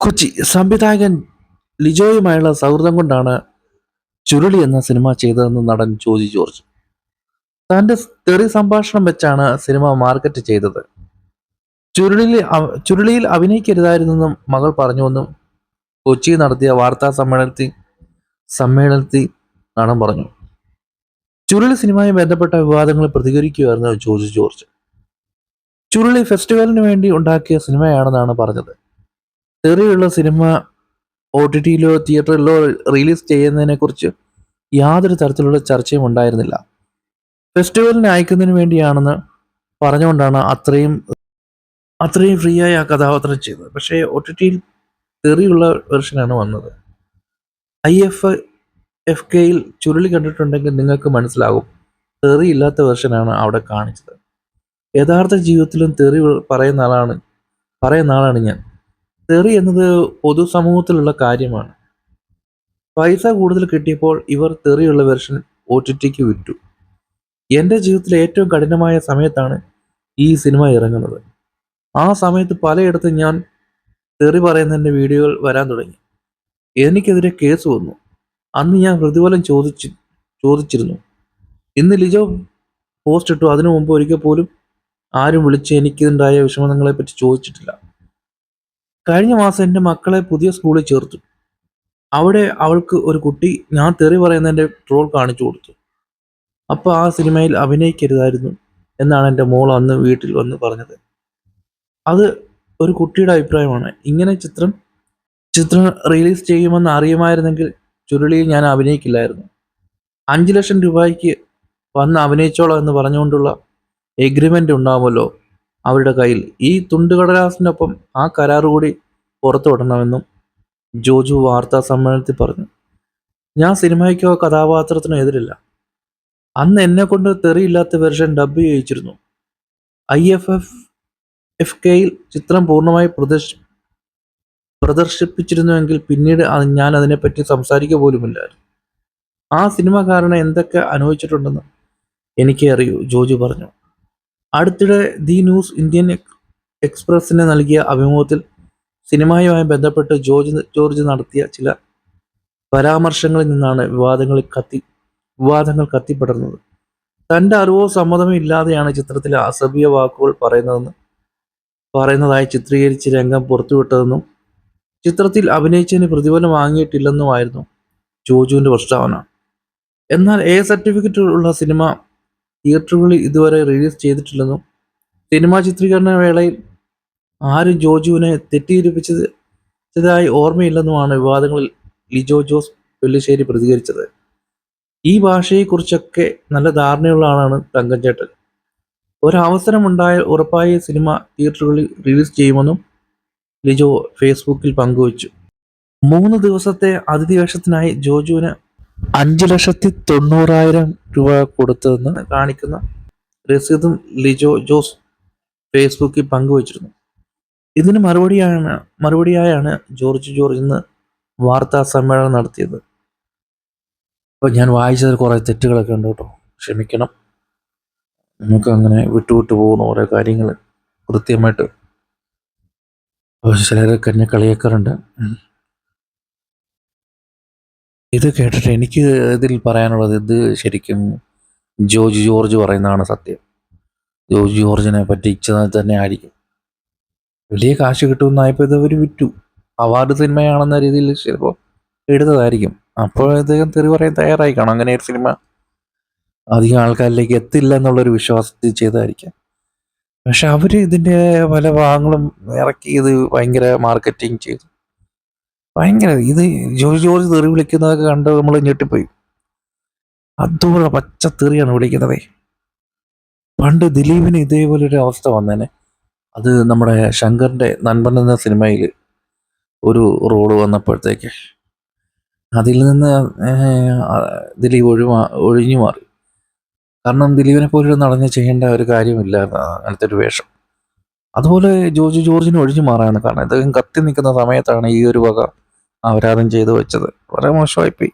കൊച്ചി സംവിധായകൻ ലിജോയുമായുള്ള സൗഹൃദം കൊണ്ടാണ് ചുരുളി എന്ന സിനിമ ചെയ്തതെന്ന് നടൻ ജോജി ജോർജ്. തന്റെ തെറി സംഭാഷണം വെച്ചാണ് സിനിമ മാർക്കറ്റ് ചെയ്തത്. ചുരുളിയിൽ അഭിനയിക്കരുതായിരുന്നെന്നും മകൾ പറഞ്ഞുവെന്നും കൊച്ചി നടത്തിയ വാർത്താ സമ്മേളനത്തിൽ നടൻ പറഞ്ഞു. ചുരുളി സിനിമയുമായി ബന്ധപ്പെട്ട വിവാദങ്ങളിൽ പ്രതികരിക്കുകയായിരുന്നു ജോജി ജോർജ്. ചുരുളി ഫെസ്റ്റിവലിന് വേണ്ടി ഉണ്ടാക്കിയ സിനിമയാണെന്നാണ് പറഞ്ഞത്. തെറിയുള്ള സിനിമ OTTയിലോ തിയേറ്ററിലോ റിലീസ് ചെയ്യുന്നതിനെക്കുറിച്ച് യാതൊരു തരത്തിലുള്ള ചർച്ചയും ഉണ്ടായിരുന്നില്ല. ഫെസ്റ്റിവലിന് അയക്കുന്നതിന് വേണ്ടിയാണെന്ന് പറഞ്ഞുകൊണ്ടാണ് അത്രയും ഫ്രീ ആയി ആ കഥാപാത്രം ചെയ്തത്. പക്ഷേ OTTയിൽ തെറിയുള്ള വെർഷനാണ് വന്നത്. IFFKയിൽ ചുരുളി കണ്ടിട്ടുണ്ടെങ്കിൽ നിങ്ങൾക്ക് മനസ്സിലാകും, തെറി ഇല്ലാത്ത വെർഷനാണ് അവിടെ കാണിച്ചത്. യഥാർത്ഥ ജീവിതത്തിലും തെറി പറയുന്ന ആളാണ് ഞാൻ. തെറി എന്നത് പൊതുസമൂഹത്തിലുള്ള കാര്യമാണ്. പൈസ കൂടുതൽ കിട്ടിയപ്പോൾ ഇവർ തെറിയുള്ള വെർഷൻ OTTക്ക് വിറ്റു. എൻ്റെ ജീവിതത്തിലെ ഏറ്റവും കഠിനമായ സമയത്താണ് ഈ സിനിമ ഇറങ്ങുന്നത്. ആ സമയത്ത് പലയിടത്തും ഞാൻ തെറി പറയുന്നതിൻ്റെ വീഡിയോകൾ വരാൻ തുടങ്ങി. എനിക്കെതിരെ കേസ് വന്നു. അന്ന് ഞാൻ പ്രതിഫലം ചോദിച്ചിരുന്നു. ഇന്ന് ലിജോ പോസ്റ്റ് ഇട്ടു. അതിനു മുമ്പ് ഒരിക്കൽ പോലും ആരും വിളിച്ച് എനിക്കുണ്ടായ വിഷമങ്ങളെപ്പറ്റി ചോദിച്ചിട്ടില്ല. കഴിഞ്ഞ മാസം എൻ്റെ മക്കളെ പുതിയ സ്കൂളിൽ ചേർത്തു. അവിടെ അവൾക്ക് ഒരു കുട്ടി ഞാൻ തെറി പറയുന്നതിൻ്റെ ട്രോൾ കാണിച്ചു കൊടുത്തു. അപ്പോൾ ആ സിനിമയിൽ അഭിനയിക്കരുതായിരുന്നു എന്നാണ് എൻ്റെ മോൾ അന്ന് വീട്ടിൽ വന്ന് പറഞ്ഞത്. അത് ഒരു കുട്ടിയുടെ അഭിപ്രായമാണ്. ഇങ്ങനെ ചിത്രം റിലീസ് ചെയ്യുമെന്ന് അറിയുമായിരുന്നെങ്കിൽ ചുരുളിയിൽ ഞാൻ അഭിനയിക്കില്ലായിരുന്നു. 5 ലക്ഷം രൂപയ്ക്ക് വന്ന് അഭിനയിച്ചോളാം എന്ന് പറഞ്ഞുകൊണ്ടുള്ള എഗ്രിമെൻ്റ് ഉണ്ടാവുമല്ലോ അവരുടെ കയ്യിൽ. ഈ തുണ്ടുകടലാസിനൊപ്പം ആ കരാർ കൂടി പുറത്തു വിടണമെന്നും ജോജു വാർത്താ സമ്മേളനത്തിൽ പറഞ്ഞു. ഞാൻ സിനിമയ്ക്കോ കഥാപാത്രത്തിനോ എതിരില്ല. അന്ന് എന്നെ കൊണ്ട് തെറിയില്ലാത്ത വെർഷൻ ഡബ് ചെയ്യിച്ചിരുന്നു. IFFKയിൽ ചിത്രം പൂർണ്ണമായി പ്രദർശിപ്പിച്ചിരുന്നുവെങ്കിൽ പിന്നീട് ഞാൻ അതിനെപ്പറ്റി സംസാരിക്കുക പോലുമില്ലായിരുന്നു. ആ സിനിമ കാരണം എന്തൊക്കെ അനുഭവിച്ചിട്ടുണ്ടെന്ന് എനിക്കേ അറിയൂ, ജോജു പറഞ്ഞു. അടുത്തിടെ ദി ന്യൂസ് ഇന്ത്യൻ എക്സ്പ്രസിന് നൽകിയ അഭിമുഖത്തിൽ സിനിമയുമായി ബന്ധപ്പെട്ട് ജോർജ് നടത്തിയ ചില പരാമർശങ്ങളിൽ നിന്നാണ് വിവാദങ്ങൾ കത്തിപ്പടർന്നത്. തൻ്റെ അറിവോ സമ്മതമോ ഇല്ലാതെയാണ് ചിത്രത്തിലെ അസഭ്യ വാക്കുകൾ പറയുന്നതായി ചിത്രീകരിച്ച് രംഗം പുറത്തുവിട്ടതെന്നും ചിത്രത്തിൽ അഭിനയിച്ചതിന് പ്രതിഫലം വാങ്ങിയിട്ടില്ലെന്നുമായിരുന്നു ജോജുവിൻ്റെ പ്രസ്താവന. എന്നാൽ സർട്ടിഫിക്കറ്റ് ഉള്ള സിനിമ തിയേറ്ററുകളിൽ ഇതുവരെ റിലീസ് ചെയ്തിട്ടില്ലെന്നും സിനിമാ ചിത്രീകരണ വേളയിൽ ആരും ജോജുവിനെ തെറ്റിദ്ധരിപ്പിച്ചതായി ഓർമ്മയില്ലെന്നുമാണ് വിവാദങ്ങളിൽ ലിജോ ജോസ് പെല്ലിശ്ശേരി പ്രതികരിച്ചത്. ഈ ഭാഷയെക്കുറിച്ചൊക്കെ നല്ല ധാരണയുള്ള ആളാണ് തങ്കച്ചേട്ടൻ. ഒരവസരം ഉണ്ടായാൽ ഉറപ്പായി സിനിമ തിയേറ്ററുകളിൽ റിലീസ് ചെയ്യുമെന്നും ലിജോ ഫേസ്ബുക്കിൽ പങ്കുവച്ചു. 3 ദിവസത്തെ അതിഥി വേഷത്തിനായി ജോജുവിന് 5,90,000 രൂപ കൊടുത്തതെന്ന് കാണിക്കുന്ന രസീതും ലിജോ ജോസ് ഫേസ്ബുക്കിൽ പങ്കുവച്ചിരുന്നു. ഇതിന് മറുപടിയായാണ് ജോർജ് ഇന്ന് വാർത്താ സമ്മേളനം നടത്തിയത്. അപ്പോൾ ഞാൻ വായിച്ചതിൽ കുറേ തെറ്റുകളൊക്കെ ഉണ്ട് കേട്ടോ, ക്ഷമിക്കണം. നമുക്ക് അങ്ങനെ വിട്ടുവിട്ടു പോകുന്ന ഓരോ കാര്യങ്ങൾ കൃത്യമായിട്ട് ചിലരൊക്കെ എന്നെ കളിയാക്കാറുണ്ട്. ഇത് കേട്ടിട്ട് എനിക്ക് ഇതിൽ പറയാനുള്ളത്, ഇത് ശരിക്കും ജോർജ് പറയുന്നതാണ് സത്യം. ജോർജിനെ പറ്റിച്ചത് തന്നെ ആയിരിക്കും. വലിയ കാശ് കിട്ടുമെന്നായപ്പോൾ ഇത് അവർ വിറ്റു. അവാർഡ് സിനിമയാണെന്ന രീതിയിൽ ചിലപ്പോൾ എടുത്തതായിരിക്കും. അപ്പോൾ അദ്ദേഹം തെറി പറയാൻ തയ്യാറായി കാണും. അങ്ങനെ ഒരു സിനിമ അധികം ആൾക്കാരിലേക്ക് എത്തില്ല എന്നുള്ളൊരു വിശ്വാസത്തിൽ ചെയ്തതായിരിക്കാം. പക്ഷെ അവർ ഇതിൻ്റെ പല ഭാഗങ്ങളും ഇറക്കി ഇത് ഭയങ്കര മാർക്കറ്റിങ് ചെയ്തു. ഇത് ജോർജ് തെറി വിളിക്കുന്നതൊക്കെ കണ്ട് നമ്മൾ ഞെട്ടിപ്പോയി. അതുപോലെ പച്ച തെറിയാണ് വിളിക്കുന്നത്. പണ്ട് ദിലീപിന് ഇതേപോലൊരു അവസ്ഥ വന്നേനെ. അത് നമ്മുടെ ശങ്കറിൻ്റെ നൻപൻ എന്ന സിനിമയിൽ ഒരു റോള് വന്നപ്പോഴത്തേക്ക് അതിൽ നിന്ന് ദിലീപ് ഒഴിഞ്ഞു മാറി. കാരണം ദിലീപിനെ പോലൊരു നടന്ന് ചെയ്യേണ്ട ഒരു കാര്യമില്ലായിരുന്നു അങ്ങനത്തെ ഒരു വേഷം. അതുപോലെ ജോർജിന് ഒഴിഞ്ഞു മാറാണ്. കാരണം അദ്ദേഹം കത്തി നിൽക്കുന്ന സമയത്താണ് ഈ ഒരു വക അപരാധം ചെയ്തു വെച്ചത്. വളരെ മോശമായിപ്പോയി.